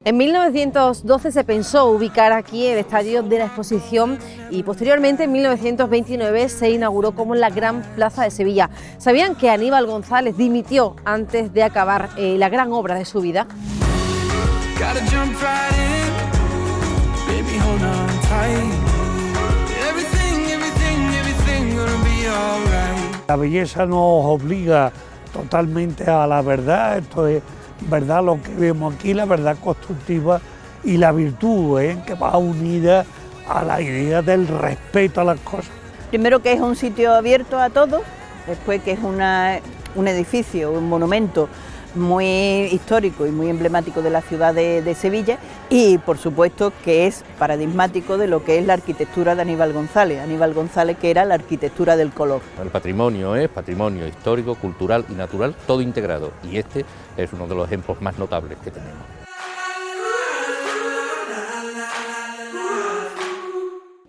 En 1912 se pensó ubicar aquí el estadio de la Exposición y posteriormente en 1929 se inauguró como la Gran Plaza de Sevilla. ¿Sabían que Aníbal González dimitió antes de acabar la gran obra de su vida? La belleza nos obliga totalmente a la verdad, esto es verdad lo que vemos aquí, la verdad constructiva y la virtud, que va unida a la idea del respeto a las cosas. Primero que es un sitio abierto a todos, después que es un edificio, un monumento muy histórico y muy emblemático de la ciudad de Sevilla, y por supuesto que es paradigmático de lo que es la arquitectura de Aníbal González, que era la arquitectura del color. El patrimonio es patrimonio histórico, cultural y natural, todo integrado, y este es uno de los ejemplos más notables que tenemos.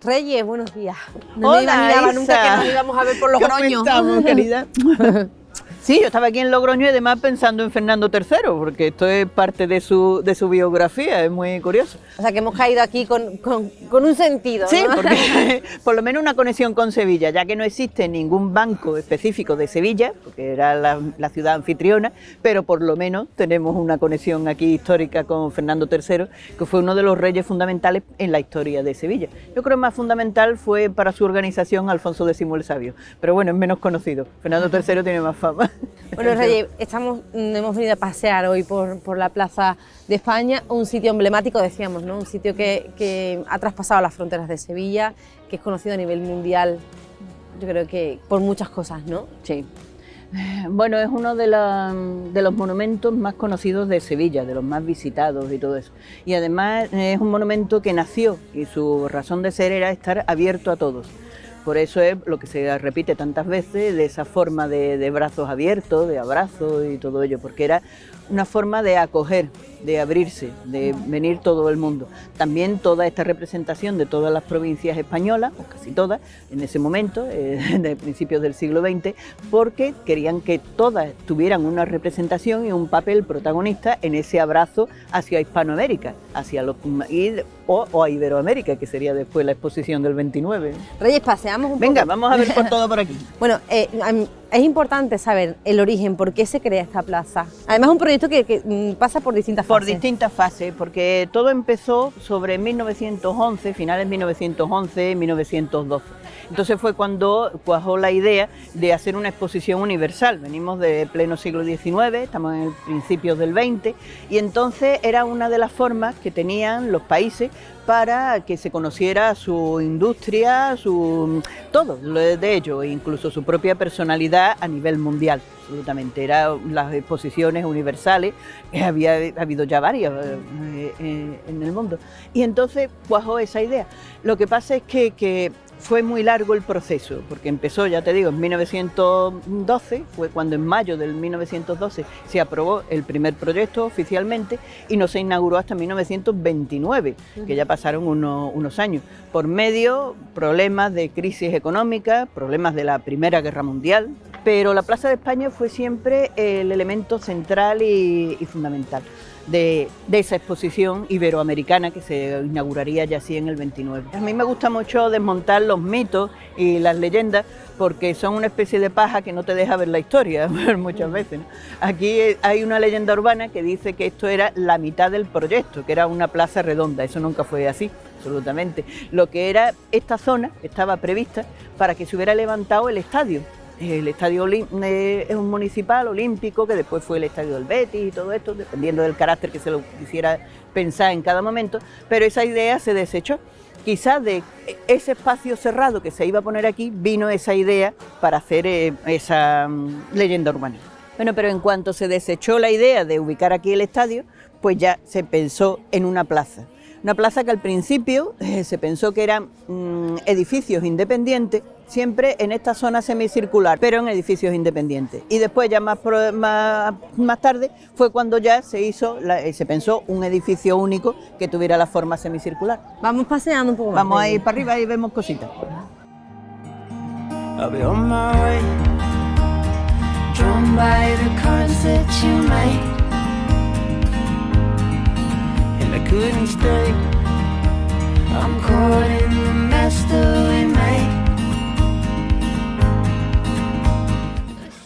Reyes, buenos días. No Hola, me imaginaba Isa. nunca que nos íbamos a ver por Logroño. ¿Cómo estamos, querida? Sí, yo estaba aquí en Logroño y además pensando en Fernando III, porque esto es parte de su biografía, es muy curioso. O sea que hemos caído aquí con un sentido, Sí, ¿no? porque por lo menos una conexión con Sevilla, ya que no existe ningún banco específico de Sevilla, porque era la ciudad anfitriona, pero por lo menos tenemos una conexión aquí histórica con Fernando III, que fue uno de los reyes fundamentales en la historia de Sevilla. Yo creo que más fundamental fue para su organización Alfonso X el Sabio, pero bueno, es menos conocido. Fernando III tiene más fama. Bueno, Reyes, hemos venido a pasear hoy por la Plaza de España, un sitio emblemático, decíamos, ¿no? Un sitio que ha traspasado las fronteras de Sevilla, que es conocido a nivel mundial, yo creo que por muchas cosas, ¿no? Sí. Bueno, es uno de los monumentos más conocidos de Sevilla, de los más visitados y todo eso. Y además es un monumento que nació y su razón de ser era estar abierto a todos. Por eso es lo que se repite tantas veces, de esa forma de brazos abiertos, de abrazos y todo ello, porque era una forma de acoger, de abrirse, de venir todo el mundo. También toda esta representación de todas las provincias españolas, o casi todas, en ese momento, de principios del siglo XX, porque querían que todas tuvieran una representación y un papel protagonista en ese abrazo hacia Hispanoamérica, o a Iberoamérica, que sería después la exposición del 29. Reyes, paseamos un poco. Venga, vamos a ver por todo por aquí. Bueno, es importante saber el origen, por qué se crea esta plaza. Además es un proyecto que pasa por distintas fases. Por distintas fases, porque todo empezó sobre 1911, finales 1911, 1912. Entonces fue cuando cuajó la idea de hacer una exposición universal. Venimos de pleno siglo XIX, estamos en el principios del XX, y entonces era una de las formas que tenían los países para que se conociera su industria, todo de ello, incluso su propia personalidad a nivel mundial. Absolutamente, eran las exposiciones universales, había habido ya varias en el mundo. Y entonces cuajó esa idea. Lo que pasa es que fue muy largo el proceso, porque empezó, ya te digo, en 1912, fue cuando en mayo del 1912 se aprobó el primer proyecto oficialmente y no se inauguró hasta 1929, que ya pasaron unos años. Por medio, problemas de crisis económica, problemas de la Primera Guerra Mundial, pero la Plaza de España fue siempre el elemento central y fundamental de esa exposición iberoamericana que se inauguraría ya así en el 29. A mí me gusta mucho desmontar los mitos y las leyendas porque son una especie de paja que no te deja ver la historia muchas veces, ¿no? Aquí hay una leyenda urbana que dice que esto era la mitad del proyecto, que era una plaza redonda. Eso nunca fue así, absolutamente. Lo que era esta zona estaba prevista para que se hubiera levantado el estadio. El estadio es un municipal olímpico que después fue el estadio del Betis y todo esto, dependiendo del carácter que se lo quisiera pensar en cada momento, pero esa idea se desechó. Quizás de ese espacio cerrado que se iba a poner aquí vino esa idea para hacer esa leyenda urbana. Bueno, pero en cuanto se desechó la idea de ubicar aquí el estadio, pues ya se pensó en una plaza. Una plaza que al principio se pensó que eran edificios independientes, siempre en esta zona semicircular, pero en edificios independientes. Y después ya más tarde fue cuando ya se pensó un edificio único que tuviera la forma semicircular. Vamos paseando un poco más. Vamos a ir para arriba y vemos cositas. I'll be on my way, drawn by the cards that you made. couldn't stay. I'm caught in the mess that we made.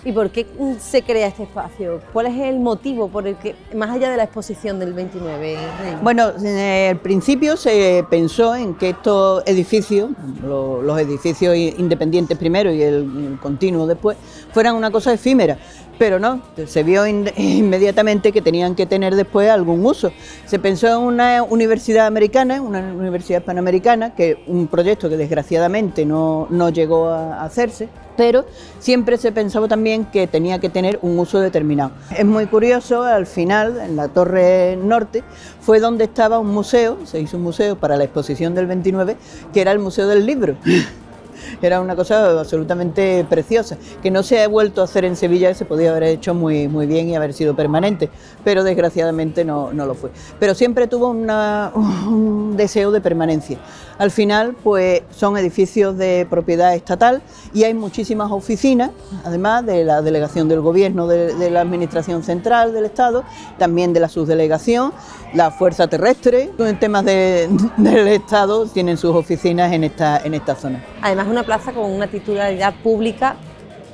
¿Y por qué se crea este espacio? ¿Cuál es el motivo por el que, más allá de la exposición del 29? Bueno, en el principio se pensó en que estos edificios, los edificios independientes primero y el continuo después, fueran una cosa efímera. Pero no, se vio inmediatamente que tenían que tener después algún uso. Se pensó en una universidad americana, una universidad hispanoamericana, que un proyecto que desgraciadamente no llegó a hacerse, pero siempre se pensaba también que tenía que tener un uso determinado. Es muy curioso, al final, en la Torre Norte, fue donde estaba un museo, se hizo un museo para la exposición del 29, que era el Museo del Libro. Era una cosa absolutamente preciosa, que no se ha vuelto a hacer en Sevilla, que se podía haber hecho muy bien y haber sido permanente, pero desgraciadamente no lo fue. Pero siempre tuvo un deseo de permanencia. Al final, pues son edificios de propiedad estatal y hay muchísimas oficinas, además de la delegación del gobierno, de la administración central del Estado, también de la subdelegación, la Fuerza Terrestre, en temas del Estado tienen sus oficinas en esta zona. Además, una plaza con una titularidad pública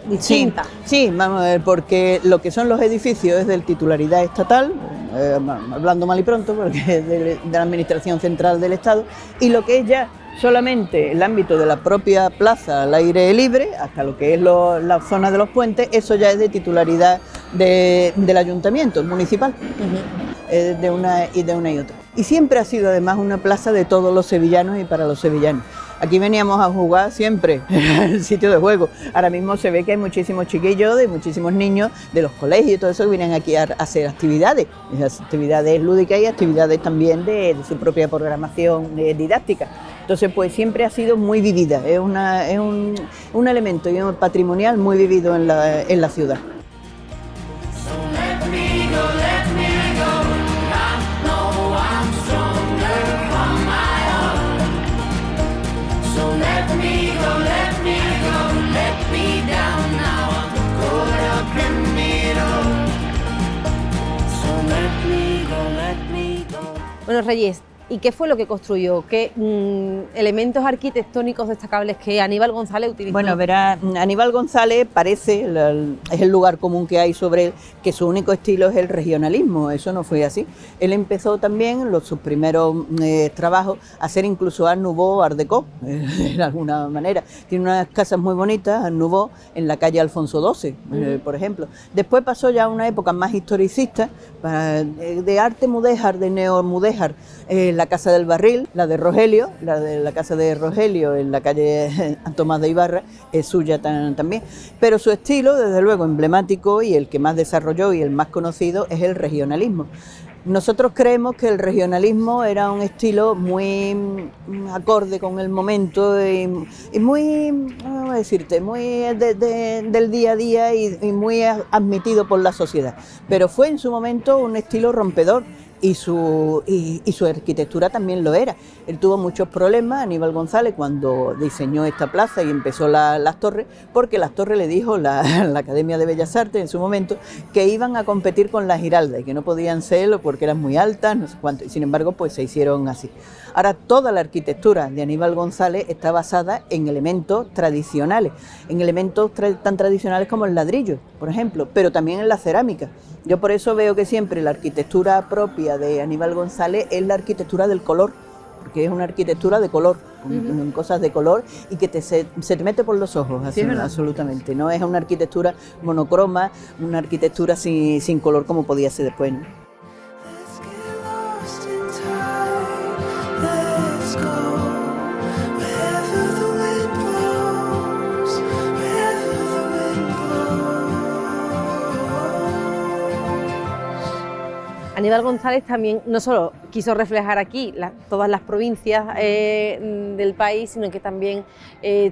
distinta. Sí, vamos a ver, porque lo que son los edificios es de titularidad estatal, hablando mal y pronto, porque es de la Administración Central del Estado, y lo que es ya solamente el ámbito de la propia plaza al aire libre, hasta lo que es la zona de los puentes, eso ya es de titularidad del ayuntamiento municipal, de una y otra. Y siempre ha sido además una plaza de todos los sevillanos y para los sevillanos. Aquí veníamos a jugar siempre, el sitio de juego. Ahora mismo se ve que hay muchísimos chiquillos, de muchísimos niños de los colegios y todo eso que vienen aquí a hacer actividades lúdicas y actividades también de su propia programación didáctica. Entonces, pues siempre ha sido muy vivida, es un elemento y un patrimonial muy vivido en la ciudad. Bueno, Reyes, ¿y qué fue lo que construyó? ¿Qué elementos arquitectónicos destacables que Aníbal González utilizó? Bueno, verá, Aníbal González parece, es el lugar común que hay sobre él, que su único estilo es el regionalismo. Eso no fue así. Él empezó también sus primeros trabajos a hacer incluso Art Nouveau, Art Déco, de alguna manera. Tiene unas casas muy bonitas, Art Nouveau, en la calle Alfonso XII, por ejemplo. Después pasó ya a una época más historicista, de arte mudéjar, de neomudéjar, la Casa del Barril, la de Rogelio, la casa de Rogelio en la calle Tomás de Ibarra, es suya también. Pero su estilo, desde luego, emblemático y el que más desarrolló y el más conocido es el regionalismo. Nosotros creemos que el regionalismo era un estilo muy acorde con el momento y muy, ¿cómo decirte?, muy del día a día y muy admitido por la sociedad. Pero fue en su momento un estilo rompedor. Y su arquitectura también lo era. Él tuvo muchos problemas, Aníbal González, cuando diseñó esta plaza y empezó las torres, porque las torres le dijo la Academia de Bellas Artes en su momento que iban a competir con las Giraldas y que no podían serlo porque eran muy altas, no sé cuánto, y sin embargo pues se hicieron así. Ahora toda la arquitectura de Aníbal González está basada en elementos tradicionales, en elementos tan tradicionales como el ladrillo, por ejemplo, pero también en la cerámica. Yo por eso veo que siempre la arquitectura propia de Aníbal González es la arquitectura del color, porque es una arquitectura de color, con cosas de color y que se te mete por los ojos, así, sí, absolutamente. No es una arquitectura monocroma, una arquitectura sin color como podía ser después, ¿no? Aníbal González también no solo quiso reflejar aquí todas las provincias del país, sino que también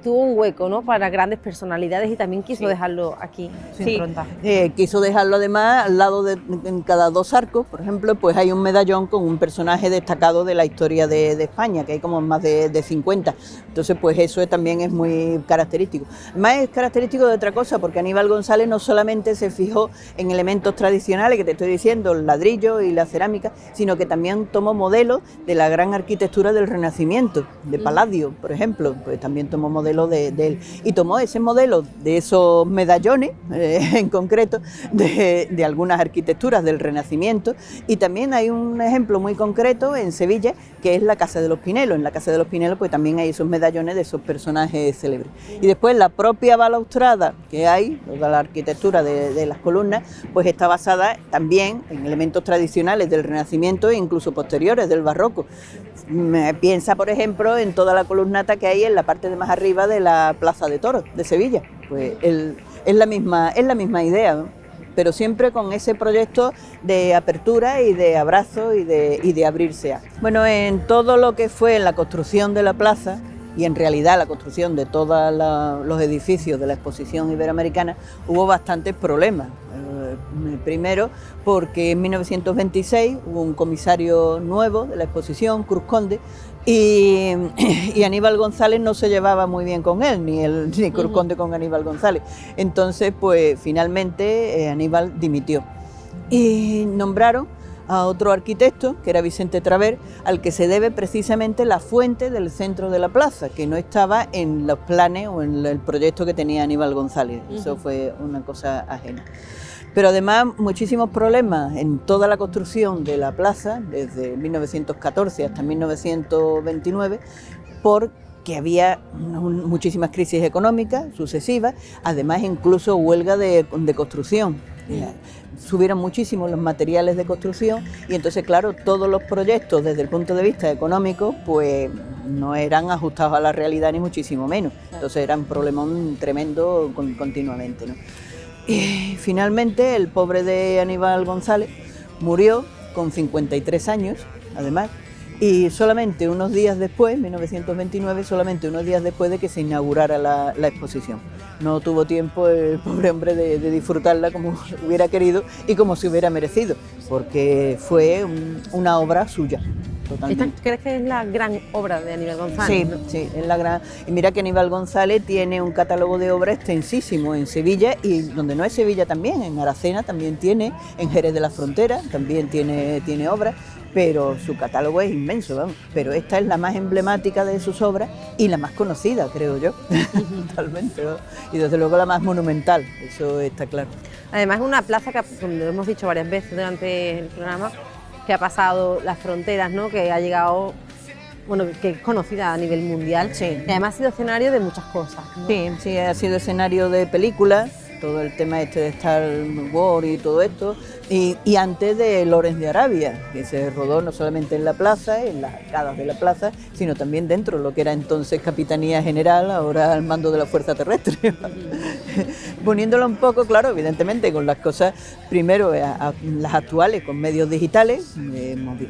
tuvo un hueco, ¿no?, para grandes personalidades y también quiso dejarlo aquí, sin impronta. Quiso dejarlo además al lado en cada dos arcos, por ejemplo, pues hay un medallón con un personaje destacado de la historia de España, que hay como más de 50. Entonces, pues eso también es muy característico. Además es característico de otra cosa, porque Aníbal González no solamente se fijó en elementos tradicionales, que te estoy diciendo, el ladrillo oro y la cerámica, sino que también tomó modelos de la gran arquitectura del Renacimiento, de Palladio, por ejemplo, pues también tomó modelo de él. Y tomó ese modelo de esos medallones, en concreto, de algunas arquitecturas del Renacimiento, y también hay un ejemplo muy concreto en Sevilla, que es la Casa de los Pinelos. En la Casa de los Pinelos pues también hay esos medallones de esos personajes célebres. Y después la propia balaustrada que hay, toda la arquitectura de las columnas, pues está basada también en elementos tradicionales del Renacimiento e incluso posteriores del Barroco. Piensa, por ejemplo, en toda la columnata que hay en la parte de más arriba de la Plaza de Toros de Sevilla. Pues es la misma idea, ¿no? Pero siempre con ese proyecto de apertura y de abrazo y de abrirse a. Bueno, en todo lo que fue la construcción de la plaza, y en realidad la construcción de todos los edificios de la exposición iberoamericana, hubo bastantes problemas. Primero, porque en 1926 hubo un comisario nuevo de la exposición, Cruz Conde, y Aníbal González no se llevaba muy bien con él, ni Cruz Conde con Aníbal González. Entonces, pues finalmente Aníbal dimitió y nombraron a otro arquitecto, que era Vicente Traver, al que se debe precisamente la fuente del centro de la plaza, que no estaba en los planes o en el proyecto que tenía Aníbal González. Eso fue una cosa ajena. Pero además muchísimos problemas en toda la construcción de la plaza, desde 1914 hasta 1929, porque había muchísimas crisis económicas sucesivas, además incluso huelga de construcción. Subieron muchísimo los materiales de construcción y entonces, claro, todos los proyectos desde el punto de vista económico pues no eran ajustados a la realidad ni muchísimo menos. Entonces era un problemón tremendo continuamente, ¿no? Y finalmente el pobre de Aníbal González murió con 53 años, además, y solamente unos días después, 1929, solamente unos días después de que se inaugurara la exposición. No tuvo tiempo el pobre hombre de disfrutarla como hubiera querido y como se hubiera merecido, porque fue una obra suya. Totalmente. ¿Crees que es la gran obra de Aníbal González? Sí, sí, es la gran. Y mira que Aníbal González tiene un catálogo de obras extensísimo en Sevilla y donde no es Sevilla también, en Aracena también tiene, en Jerez de la Frontera también tiene obras, pero su catálogo es inmenso, vamos. Pero esta es la más emblemática de sus obras y la más conocida, creo yo, totalmente, ¿no? Y desde luego la más monumental, eso está claro. Además es una plaza que, como lo hemos dicho varias veces durante el programa, que ha pasado las fronteras, ¿no? Que ha llegado, bueno, que es conocida a nivel mundial, Sí. Y además ha sido escenario de muchas cosas, ¿no? Sí, ha sido escenario de películas, todo el tema de Star Wars y todo esto, y antes de Lawrence de Arabia, que se rodó no solamente en la plaza, en las arcadas de la plaza, sino también dentro de lo que era entonces Capitanía General, ahora al mando de la Fuerza Terrestre. Poniéndolo un poco, claro, evidentemente con las cosas, primero las actuales, con medios digitales,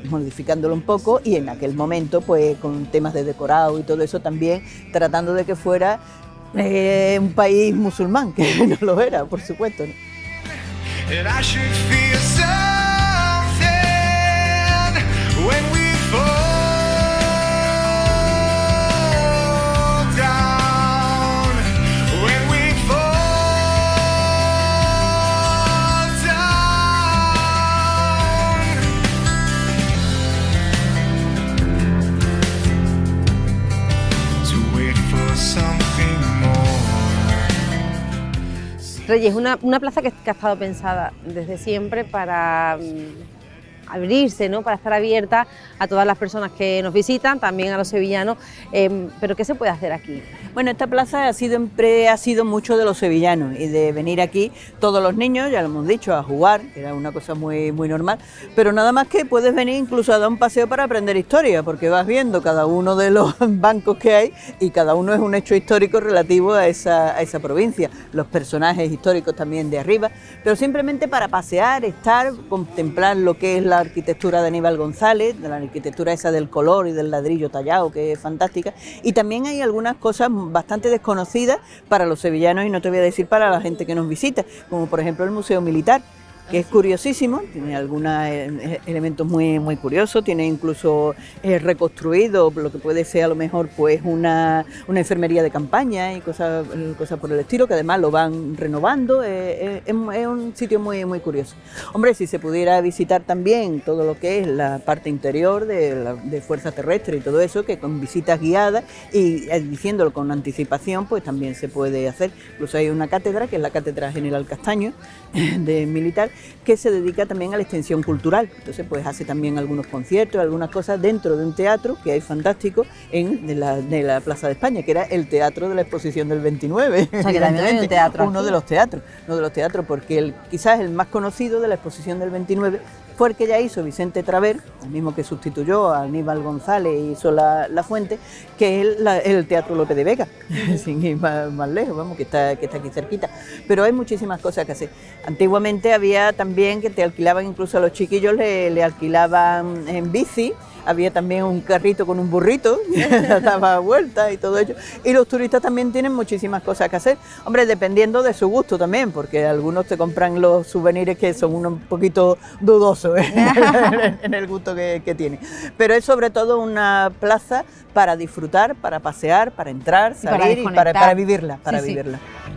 modificándolo un poco, y en aquel momento pues con temas de decorado y todo eso también, tratando de que fuera un país musulmán, que no lo era, por supuesto, ¿no? And I should feel something when we fall down, when we fall down. To wait for something more. Reyes, una plaza que ha estado pensada desde siempre para abrirse, ¿no? Para estar abierta a todas las personas que nos visitan, también a los sevillanos, pero ¿qué se puede hacer aquí? Bueno, esta plaza siempre ha sido mucho de los sevillanos y de venir aquí todos los niños, ya lo hemos dicho, a jugar, que era una cosa muy, muy normal, pero nada más que puedes venir incluso a dar un paseo para aprender historia, porque vas viendo cada uno de los bancos que hay y cada uno es un hecho histórico relativo a esa provincia, los personajes históricos también de arriba, pero simplemente para pasear, estar, contemplar lo que es la arquitectura de Aníbal González, de la arquitectura esa del color y del ladrillo tallado, que es fantástica, y también hay algunas cosas bastante desconocidas para los sevillanos y no te voy a decir para la gente que nos visita, como por ejemplo el Museo Militar, que es curiosísimo, tiene algunos elementos muy curiosos, tiene incluso reconstruido lo que puede ser a lo mejor pues una enfermería de campaña y cosas por el estilo, que además lo van renovando. Es un sitio muy curioso. Hombre, si se pudiera visitar también todo lo que es la parte interior de Fuerza Terrestre y todo eso, que con visitas guiadas y diciéndolo con anticipación, pues también se puede hacer. Incluso hay una cátedra, que es la Cátedra General Castaño, de militar, que se dedica también a la extensión cultural. Entonces pues hace también algunos conciertos, algunas cosas dentro de un teatro que hay fantástico de la Plaza de España, que era el teatro de la exposición del 29. O sea, que también hay un teatro uno aquí. de los teatros, porque quizás el más conocido de la exposición del 29 fue el que ya hizo Vicente Traver, el mismo que sustituyó a Aníbal González y hizo la Fuente, que es el Teatro Lope de Vega, sin ir más lejos, vamos, que está aquí cerquita. Pero hay muchísimas cosas que hacer. Antiguamente había también que te alquilaban, incluso a los chiquillos le alquilaban en bici. Había también un carrito con un burrito que daba vueltas y todo ello. Y los turistas también tienen muchísimas cosas que hacer. Hombre, dependiendo de su gusto también, porque algunos te compran los souvenirs que son un poquito dudosos en el gusto que tienen. Pero es sobre todo una plaza para disfrutar, para pasear, para entrar, salir y para vivirla.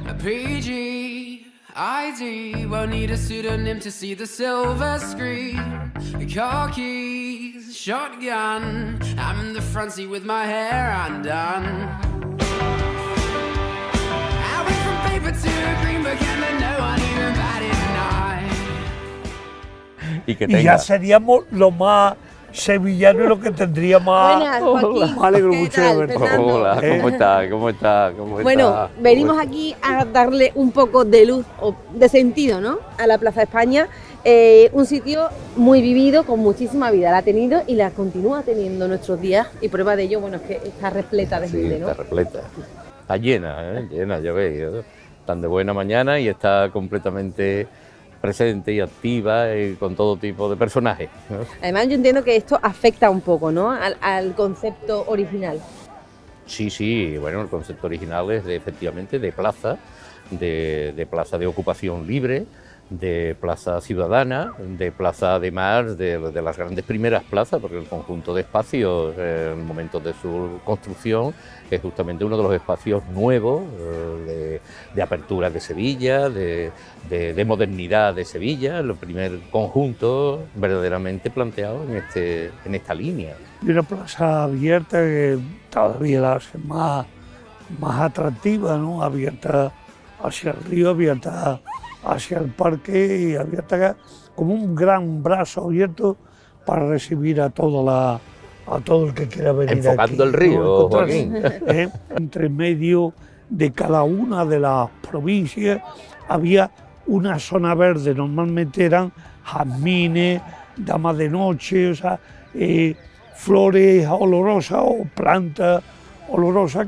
A PG ID won't need a pseudonym to see the silver screen. Car keys, shotgun. I'm in the front seat with my hair undone. I went from paper to a green book and then no one even batted an eye. Y que Y tenga. ya seríamos lo más sevillano y lo que tendría más... Buenas, Joaquín. Me alegro ¿Qué mucho de tal, verte. Fernando? Hola, ¿cómo está? ¿Cómo está? Bueno, venimos aquí a darle un poco de luz o de sentido, ¿no?, a la Plaza de España. Un sitio muy vivido, con muchísima vida. La ha tenido y la continúa teniendo en nuestros días. Y prueba de ello, bueno, es que está repleta de Sí, gente, ¿no? está repleta. Está llena, llena, ya veis. Tan de buena mañana y está completamente presente y activa con todo tipo de personajes, ¿no? Además, yo entiendo que esto afecta un poco, ¿no?, al concepto original. Sí, bueno, el concepto original es efectivamente de plaza de ocupación libre, de plaza ciudadana, de plaza además de las grandes primeras plazas, porque el conjunto de espacios en el momento de su construcción es justamente uno de los espacios nuevos de apertura de Sevilla, de modernidad de Sevilla, el primer conjunto verdaderamente planteado en esta línea. Y una plaza abierta que todavía la hace más atractiva, ¿no? Abierta hacia el río, abierta hacia el parque y abierta como un gran brazo abierto para recibir a todo el que quiera venir Enfocando aquí, el río, ¿no? Joaquín. Entre medio de cada una de las provincias había una zona verde, normalmente eran jazmines, damas de noche, o sea, flores olorosas o plantas olorosas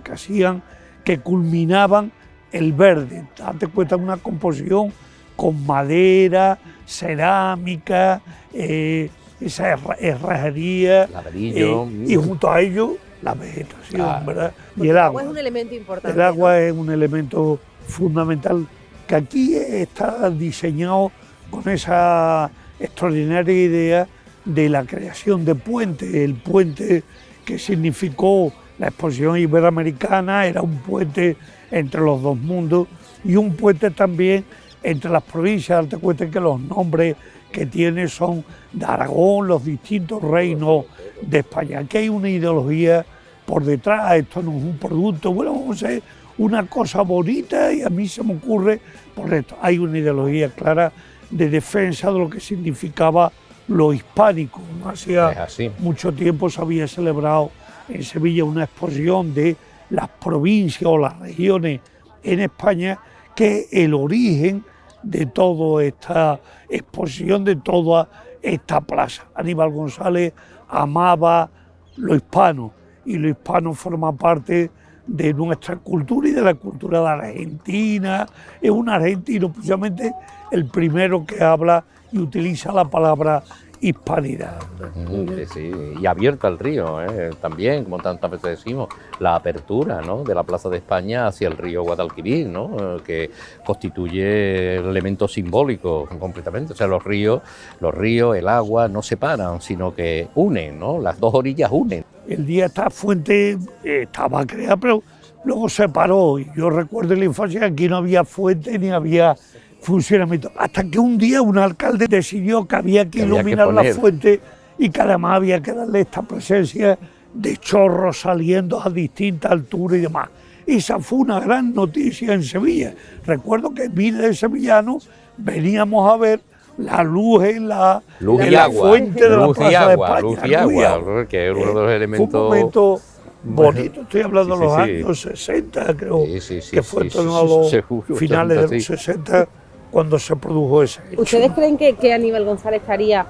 que culminaban el verde. Date cuenta, una composición con madera, cerámica, esa herrajería, Ladrillo. y junto a ello la vegetación, Claro. ¿verdad? Porque Y el el agua agua. es un elemento importante. El agua es un elemento fundamental que aquí está diseñado con esa extraordinaria idea de la creación de puentes. El puente que significó la exposición iberoamericana era un puente entre los dos mundos y un puente también entre las provincias. Date cuenta que los nombres que tiene son de Aragón, los distintos reinos de España. Aquí hay una ideología por detrás, esto no es un producto, bueno, vamos a hacer una cosa bonita y a mí se me ocurre por esto. Hay una ideología clara de defensa de lo que significaba lo hispánico. Es Hacía así. mucho tiempo se había celebrado en Sevilla una exposición de las provincias o las regiones en España, que es el origen de toda esta exposición, de toda esta plaza. Aníbal González amaba lo hispano y lo hispano forma parte de nuestra cultura y de la cultura de Argentina. Es un argentino, precisamente el primero que habla y utiliza la palabra hispanidad. Sí, sí, y abierta al río, también, como tantas veces decimos, la apertura, ¿no?, de la Plaza de España hacia el río Guadalquivir, ¿no?, que constituye el elemento simbólico completamente. O sea, los ríos, el agua no separan, sino que unen, ¿no?, las dos orillas unen. El día esta fuente estaba creada, pero luego se paró. Y yo recuerdo en la infancia que aquí no había fuente ni había funcionamiento. Hasta que un día un alcalde decidió que había que iluminar la fuente y que además había que darle esta presencia de chorros saliendo a distintas alturas y demás. Esa fue una gran noticia en Sevilla. Recuerdo que miles de sevillanos veníamos a ver la luz en la fuente de la Plaza de España. Luz y agua, que es uno de los elementos... Fue un momento bonito, estoy hablando de los años 60, creo, que fue en torno a los finales de los 60 cuando se produjo ese hecho. ¿Ustedes creen que Aníbal González estaría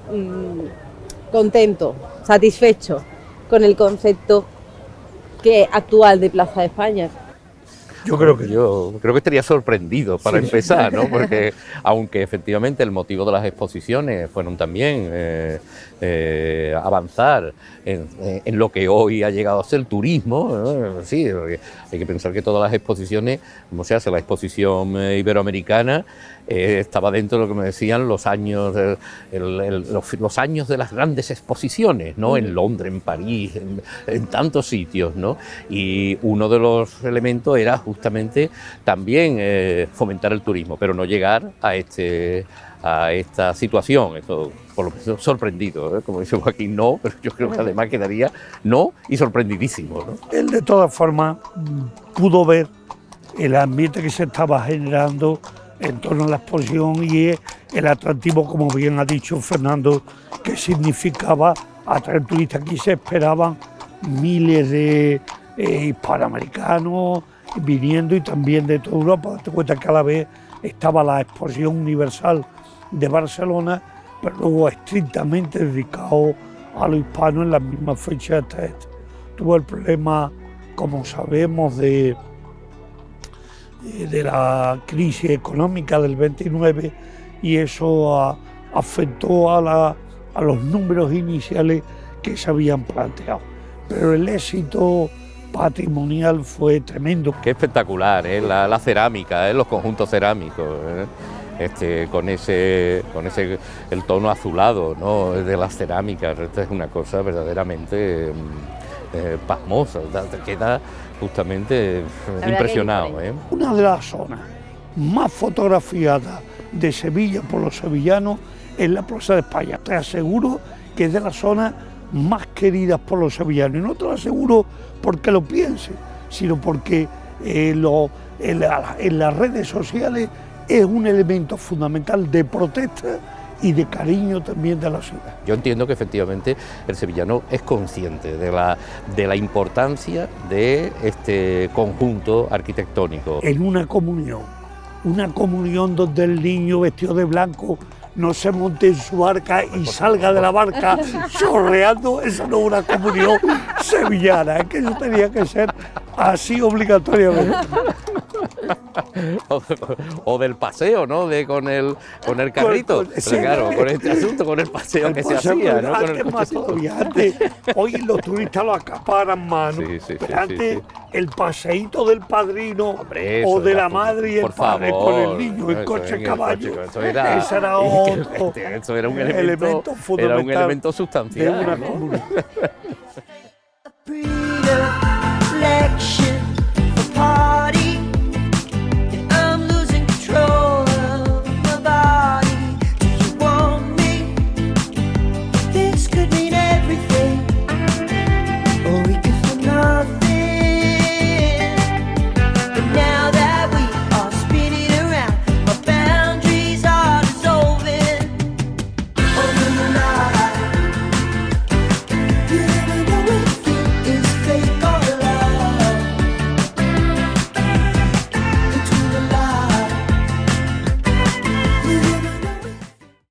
contento, satisfecho con el concepto actual de Plaza de España? Yo creo que estaría sorprendido para empezar, ¿no? Porque aunque efectivamente el motivo de las exposiciones fueron también avanzar en lo que hoy ha llegado a ser el turismo, ¿no? Sí, hay que pensar que todas las exposiciones, como se hace la exposición iberoamericana, estaba dentro de lo que me decían los años, los años de las grandes exposiciones, ¿no? En Londres, en París, en tantos sitios, ¿no? Y uno de los elementos era justamente también fomentar el turismo, pero no llegar a esta situación. Esto, por lo menos sorprendido, como dice Joaquín, no, pero yo creo que además quedaría no y sorprendidísimo, ¿no? Él de todas formas pudo ver el ambiente que se estaba generando en torno a la exposición y el atractivo, como bien ha dicho Fernando, que significaba atraer turistas. Aquí se esperaban miles de hispanoamericanos viniendo y también de toda Europa. Date cuenta que a la vez estaba la Exposición Universal de Barcelona, pero luego estrictamente dedicado a los hispanos en las mismas fechas. Tuvo el problema, como sabemos, de la crisis económica del 29 y eso afectó a los números iniciales que se habían planteado. Pero el éxito patrimonial fue tremendo. Qué espectacular, la cerámica, los conjuntos cerámicos, con ese el tono azulado, ¿no?, de las cerámicas. Esta es una cosa verdaderamente pasmosa, te queda justamente impresionado. Una de las zonas más fotografiadas de Sevilla por los sevillanos es la Plaza de España. Te aseguro que es de las zonas más queridas por los sevillanos, y no te lo aseguro porque lo pienses, sino porque en las redes sociales es un elemento fundamental de protesta y de cariño también de la ciudad. Yo entiendo que efectivamente el sevillano es consciente de la importancia de este conjunto arquitectónico. En una comunión donde el niño vestido de blanco no se monte en su barca y salga de la barca chorreando, eso no es una comunión sevillana, es que eso tenía que ser así obligatoriamente. O del paseo, ¿no? Con el carrito. Sí, claro, con este asunto, con el paseo que se hacía, ¿no? Antes, hoy los turistas lo acaparan más, ¿no? Pero antes el paseíto del padrino, hombre, o de la madre y el padre con el niño, el coche caballo, eso era otro eso era un elemento fundamental, era un elemento sustancial, de una comunidad.